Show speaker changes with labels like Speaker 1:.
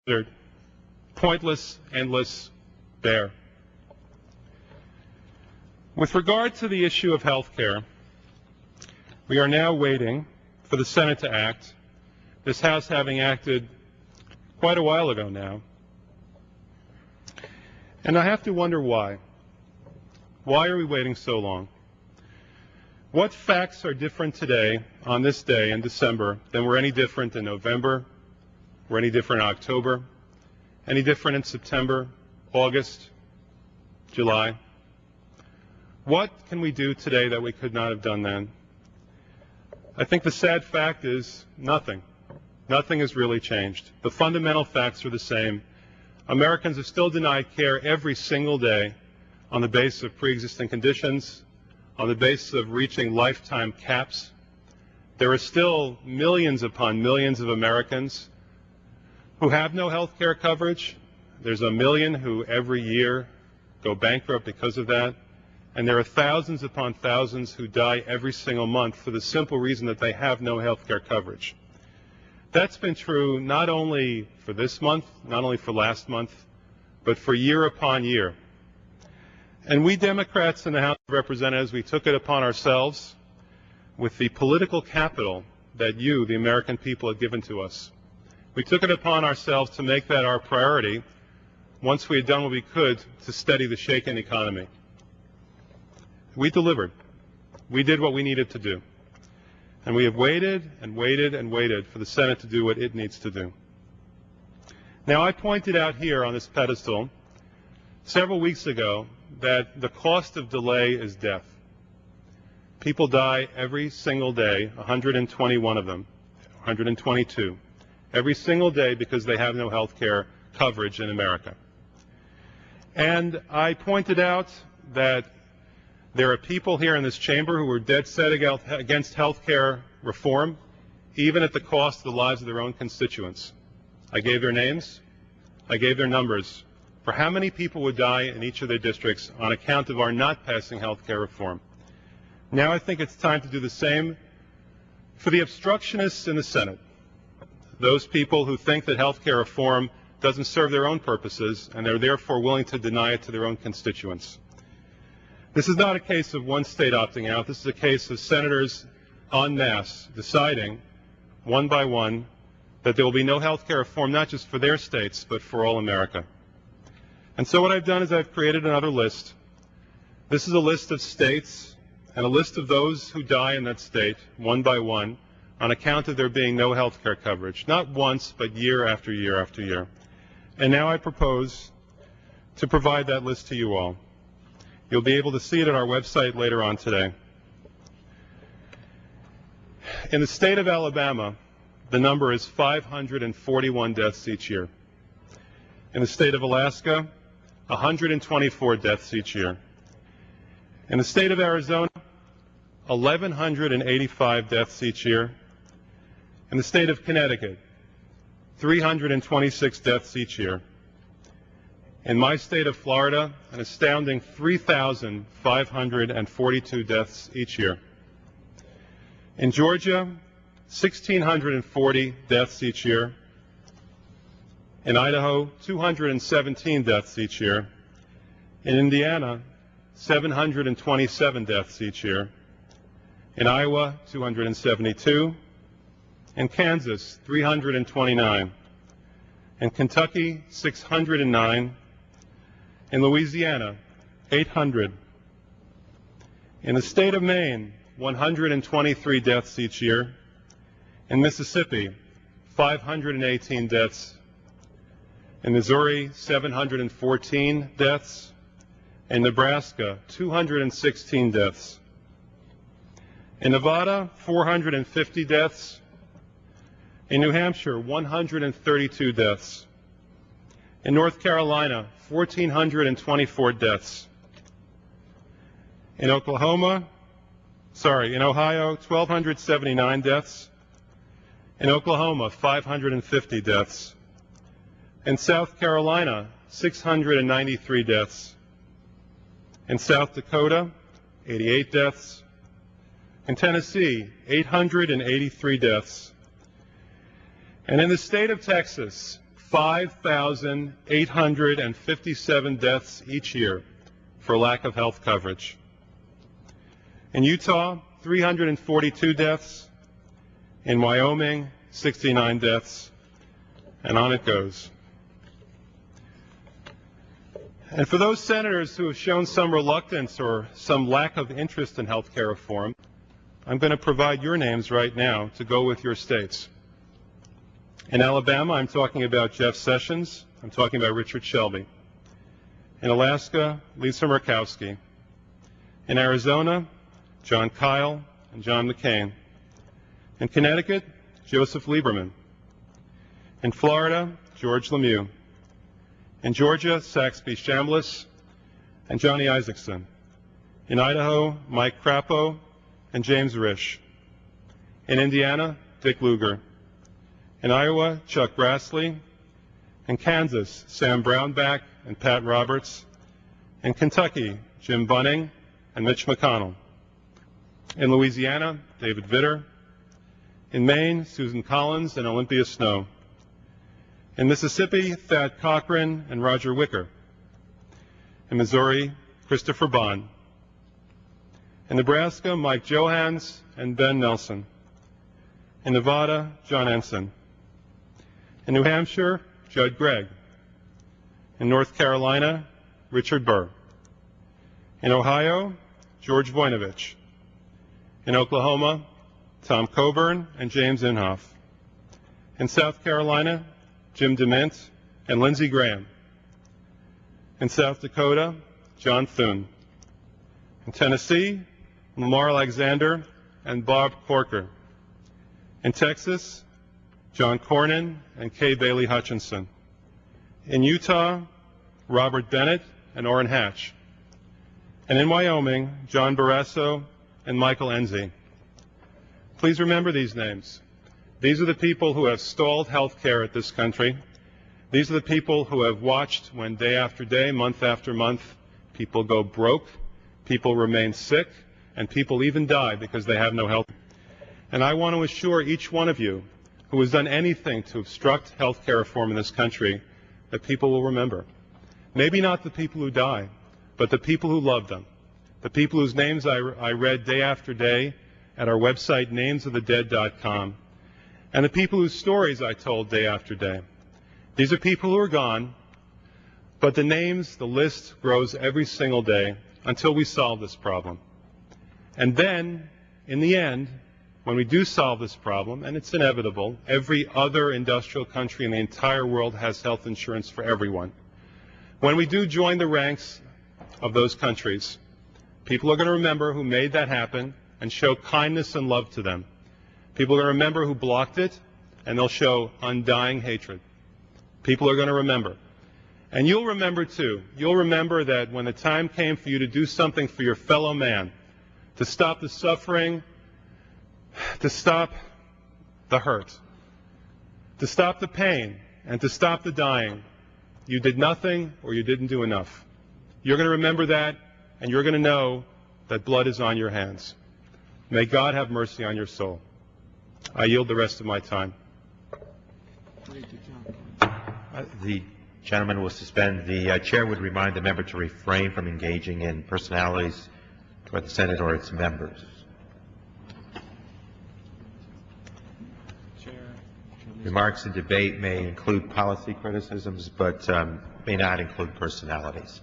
Speaker 1: considered pointless, endless, bare. With regard to the issue of health care, we are now waiting for the Senate to act, this House having acted quite a while ago now. And I have to wonder why. Why are we waiting so long? What facts are different today, on this day in December, than were any different in November, were any different in October, any different in September, August, July? What can we do today that we could not have done then? I think the sad fact is nothing. Nothing has really changed. The fundamental facts are the same. Americans are still denied care every single day on the basis of pre-existing conditions, on the basis of reaching lifetime caps. There are still millions upon millions of Americans who have no health care coverage. There's a million who every year go bankrupt because of that. And there are thousands upon thousands who die every single month for the simple reason that they have no health care coverage. That's been true not only for this month, not only for last month, but for year upon year. And we Democrats in the House of Representatives, we took it upon ourselves with the political capital that you, the American people, had given to us. We took it upon ourselves to make that our priority once we had done what we could to steady the shaken economy. We delivered. We did what we needed to do. And we have waited and waited and waited for the Senate to do what it needs to do. Now, I pointed out here on this pedestal several weeks ago that the cost of delay is death. People die every single day, 121 of them, 122, every single day because they have no health care coverage in America. And I pointed out that there are people here in this chamber who are dead set against health care reform, even at the cost of the lives of their own constituents. I gave their names. I gave their numbers for how many people would die in each of their districts on account of our not passing health care reform. Now I think it's time to do the same for the obstructionists in the Senate, those people who think that health care reform doesn't serve their own purposes and they're therefore willing to deny it to their own constituents. This is not a case of one state opting out. This is a case of senators en masse deciding, one by one, that there will be no health care reform, not just for their states, but for all America. And so what I've done is I've created another list. This is a list of states and a list of those who die in that state, one by one, on account of there being no health care coverage, not once, but year after year after year. And now I propose to provide that list to you all. You'll be able to see it at our website later on today. In the state of Alabama, the number is 541 deaths each year. In the state of Alaska, 124 deaths each year. In the state of Arizona, 1,185 deaths each year. In the state of Connecticut, 326 deaths each year. In my state of Florida, an astounding 3,542 deaths each year. In Georgia, 1,640 deaths each year. In Idaho, 217 deaths each year. In Indiana, 727 deaths each year. In Iowa, 272. In Kansas, 329. In Kentucky, 609. In Louisiana, 800. In the state of Maine, 123 deaths each year. In Mississippi, 518 deaths. In Missouri, 714 deaths. In Nebraska, 216 deaths. In Nevada, 450 deaths. In New Hampshire, 132 deaths. In North Carolina, 1,424 deaths. In Ohio, 1,279 deaths. In Oklahoma, 550 deaths. In South Carolina, 693 deaths. In South Dakota, 88 deaths. In Tennessee, 883 deaths. And in the state of Texas, 5,857 deaths each year for lack of health coverage. In Utah, 342 deaths. In Wyoming, 69 deaths. And on it goes. And for those senators who have shown some reluctance or some lack of interest in health care reform, I'm going to provide your names right now to go with your states. In Alabama, I'm talking about Jeff Sessions. I'm talking about Richard Shelby. In Alaska, Lisa Murkowski. In Arizona, John Kyle and John McCain. In Connecticut, Joseph Lieberman. In Florida, George Lemieux. In Georgia, Saxby Chambliss and Johnny Isaacson. In Idaho, Mike Crapo and James Risch. In Indiana, Dick Lugar. In Iowa, Chuck Grassley. In Kansas, Sam Brownback and Pat Roberts. In Kentucky, Jim Bunning and Mitch McConnell. In Louisiana, David Vitter. In Maine, Susan Collins and Olympia Snowe. In Mississippi, Thad Cochran and Roger Wicker. In Missouri, Christopher Bond. In Nebraska, Mike Johans and Ben Nelson. In Nevada, John Ensign. In New Hampshire, Judd Gregg. In North Carolina, Richard Burr. In Ohio, George Voinovich. In Oklahoma, Tom Coburn and James Inhofe. In South Carolina, Jim DeMint and Lindsey Graham. In South Dakota, John Thune. In Tennessee, Lamar Alexander and Bob Corker. In Texas, John Cornyn and Kay Bailey Hutchinson. In Utah, Robert Bennett and Orrin Hatch. And in Wyoming, John Barrasso and Michael Enzi. Please remember these names. These are the people who have stalled health care at this country. These are the people who have watched when day after day, month after month, people go broke, people remain sick, and people even die because they have no health. And I want to assure each one of you who has done anything to obstruct health care reform in this country that people will remember. Maybe not the people who die, but the people who loved them, the people whose names I read day after day at our website, namesofthedead.com. And the people whose stories I told day after day. These are people who are gone, but the names, the list grows every single day until we solve this problem. And then, in the end, when we do solve this problem, and it's inevitable, every other industrial country in the entire world has health insurance for everyone. When we do join the ranks of those countries, people are going to remember who made that happen and show kindness and love to them. People are going to remember who blocked it, and they'll show undying hatred. People are going to remember. And you'll remember, too. You'll remember that when the time came for you to do something for your fellow man, to stop the suffering, to stop the hurt, to stop the pain, and to stop the dying, you did nothing or you didn't do enough. You're going to remember that, and you're going to know that blood is on your hands. May God have mercy on your soul. I yield the rest of my time.
Speaker 2: The gentleman will suspend. The chair would remind the member to refrain from engaging in personalities toward the Senate or its members. Remarks in debate may include policy criticisms, but may not include personalities.